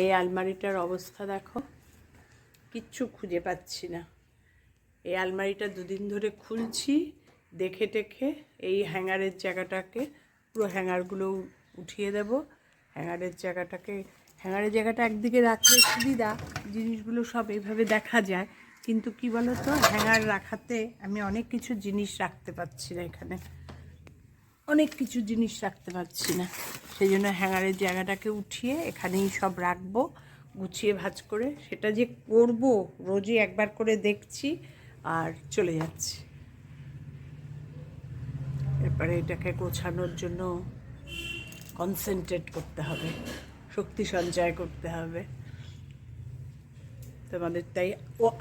এই আলমারিটার অবস্থা দেখো, কিচ্ছু খুঁজে পাচ্ছি না। এই আলমারিটা দুদিন ধরে খুলছি দেখে টেখে। এই হ্যাঙ্গারের জায়গাটাকে পুরো হ্যাঙ্গারগুলো উঠিয়ে দেব। হ্যাঙ্গারের জায়গাটা একদিকে রাখলে সুবিধা, জিনিসগুলো সব এইভাবে দেখা যায়। কিন্তু কি বলো তো, হ্যাঙ্গার রাখাতে আমি অনেক কিছু জিনিস রাখতে পারছি না, এখানে অনেক কিছু জিনিস রাখতে পারছি না। সেই জন্য হ্যাঙ্গারের জায়গাটাকে উঠিয়ে এখানেই সব রাখবো গুছিয়ে ভাঁজ করে। সেটা যে করব রোজই একবার করে দেখছি আর চলে যাচ্ছি। এরপরে এটাকে গোছানোর জন্য কনসেন্ট্রেট করতে হবে, শক্তি সঞ্চয় করতে হবে তোমাদের। তাই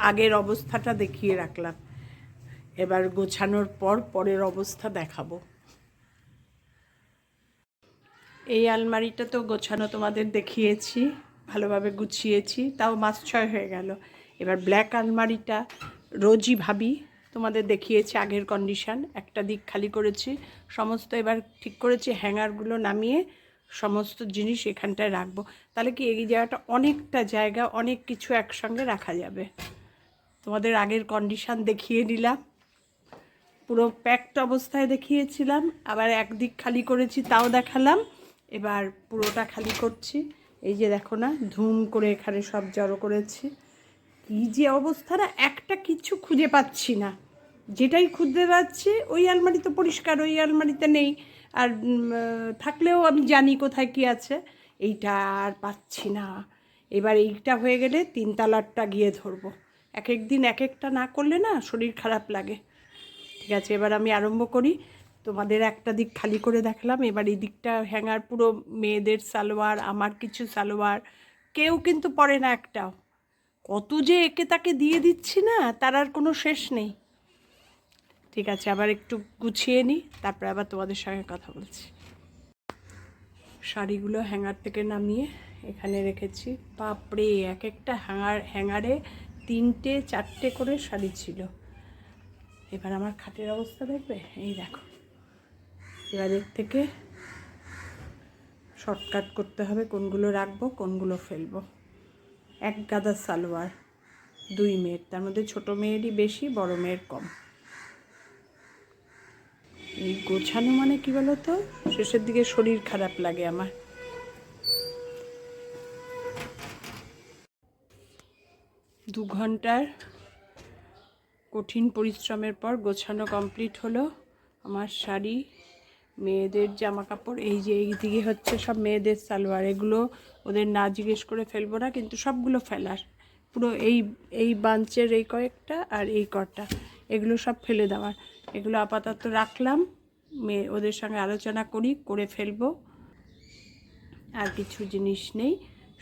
আগের অবস্থাটা দেখিয়ে রাখলাম, এবার গোছানোর পর পরের অবস্থা দেখাবো। এই আলমারিটা তো গোছানো তোমাদের দেখিয়েছি, ভালোভাবে গুছিয়েছি, তাও মাস 6 হয়ে গেল। এবার ব্ল্যাক আলমারিটা রোজই ভাবি, তোমাদের দেখিয়েছি আগের কন্ডিশন। একটা দিক খালি করেছি সমস্ত, এবার ঠিক করেছি হ্যাঙ্গারগুলো নামিয়ে সমস্ত জিনিস এখানটায় রাখবো। তাহলে কি এই জায়গাটা অনেকটা জায়গা, অনেক কিছু একসঙ্গে রাখা যাবে। তোমাদের আগের কন্ডিশন দেখিয়ে নিলাম, পুরো প্যাকড অবস্থায় দেখিয়েছিলাম, আবার একদিক খালি করেছি তাও দেখালাম। এবার পুরোটা খালি করছি। এই যে দেখো না, ধুম করে এখানে সব জড়ো করেছি। কী যে অবস্থা না, একটা কিছু খুঁজে পাচ্ছি না। যেটাই খুঁজতে পাচ্ছি ওই আলমারি তো পরিষ্কার, ওই আলমারিতে নেই। আর থাকলেও আমি জানি কোথায় কী আছে, এইটা আর পাচ্ছি না। এবার এইটা হয়ে গেলে 3 তলারটা গিয়ে ধরবো। এক এক দিন এক একটা না করলে না শরীর খারাপ লাগে। ঠিক আছে, এবার আমি আরম্ভ করি। তোমাদের একটা দিক খালি করে দেখালাম, এবার এই দিকটা হ্যাঙ্গার পুরো মেয়েদের সালোয়ার, আমার কিছু সালোয়ার, কেউ কিন্তু পরে না একটাও। কত যে একে তাকে দিয়ে দিচ্ছি না, তার আর কোনো শেষ নেই। ঠিক আছে, আবার একটু গুছিয়ে নিই, তারপরে আবার তোমাদের সঙ্গে কথা বলছি। শাড়িগুলো হ্যাঙ্গার থেকে নামিয়ে এখানে রেখেছি। বাপরে, এক একটা হ্যাঙ্গারে 3টে 4টে করে শাড়ি ছিল। এবার আমার খাটের অবস্থা দেখবে, এই দেখো। এবার এর থেকে শর্টকাট করতে হবে, কোনগুলো রাখবো কোনগুলো ফেলবো। এক গাদা সালোয়ার, 2 মেয়ের, তার মধ্যে ছোটো মেয়েরই বেশি, বড় মেয়ের কম। এই গোছানো মানে কি বলো তো, শেষের দিকে শরীর খারাপ লাগে আমার। দু ঘন্টার কঠিন পরিশ্রমের পর গোছানো কমপ্লিট হলো। আমার শাড়ি, মেয়েদের জামা কাপড়, এই যে এই দিকে হচ্ছে সব মেয়েদের সালোয়ার, এগুলো ওদের না জিজ্ঞেস করে ফেলবো না, কিন্তু সবগুলো ফেলার। পুরো এই বাঞ্চের এই কয়েকটা আর এই কটা, এগুলো সব ফেলে দেওয়ার। এগুলো আপাতত রাখলাম, ওদের সঙ্গে আলোচনা করে ফেলবো। আর কিছু জিনিস নেই,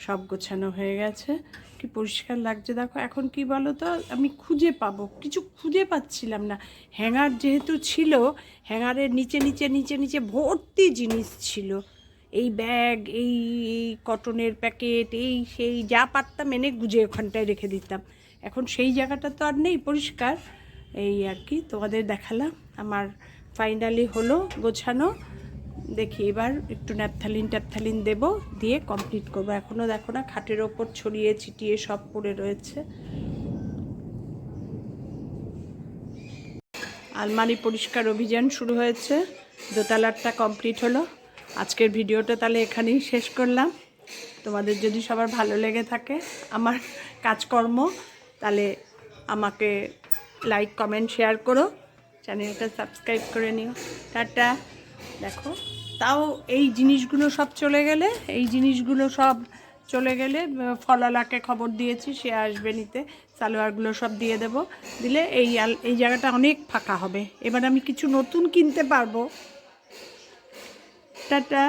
সব গোছানো হয়ে গেছে। কি পরিষ্কার লাগছে দেখো। এখন কি বলো তো, আমি কিছু খুঁজে পাচ্ছিলাম না। হ্যাঙ্গার যেহেতু ছিল, হ্যাঙ্গারের নিচে ভর্তি জিনিস ছিল। এই ব্যাগ, এই কটনের প্যাকেট, এই সেই যা পারতাম এনে গুজে ওখানটায় রেখে দিতাম। এখন সেই জায়গাটা তো আর নেই, পরিষ্কার। এই আর কি তোমাদের দেখালাম। আমার ফাইনালি হলো গোছানো। দেখি এবার একটু ট্যাপথালিন দেবো, দিয়ে কমপ্লিট করবো। এখনও দেখো না, খাটের ওপর ছড়িয়ে ছিটিয়ে সব পড়ে রয়েছে। আলমারি পরিষ্কার অভিযান শুরু হয়েছে, দোতলারটা কমপ্লিট হলো। আজকের ভিডিওটা তাহলে এখানেই শেষ করলাম। তোমাদের যদি সবার ভালো লেগে থাকে আমার কাজকর্ম, তাহলে আমাকে লাইক কমেন্ট শেয়ার করো, চ্যানেলটা সাবস্ক্রাইব করে নিও। টাটা। দেখো, তাও এই জিনিসগুলো সব চলে গেলে ফলালাকে খবর দিয়েছি, সে আসবে নিতে। সালোয়ারগুলো সব দিয়ে দেব, দিলে এই জায়গাটা অনেক ফাঁকা হবে। এবার আমি কিছু নতুন কিনতে পারবো। টাটা।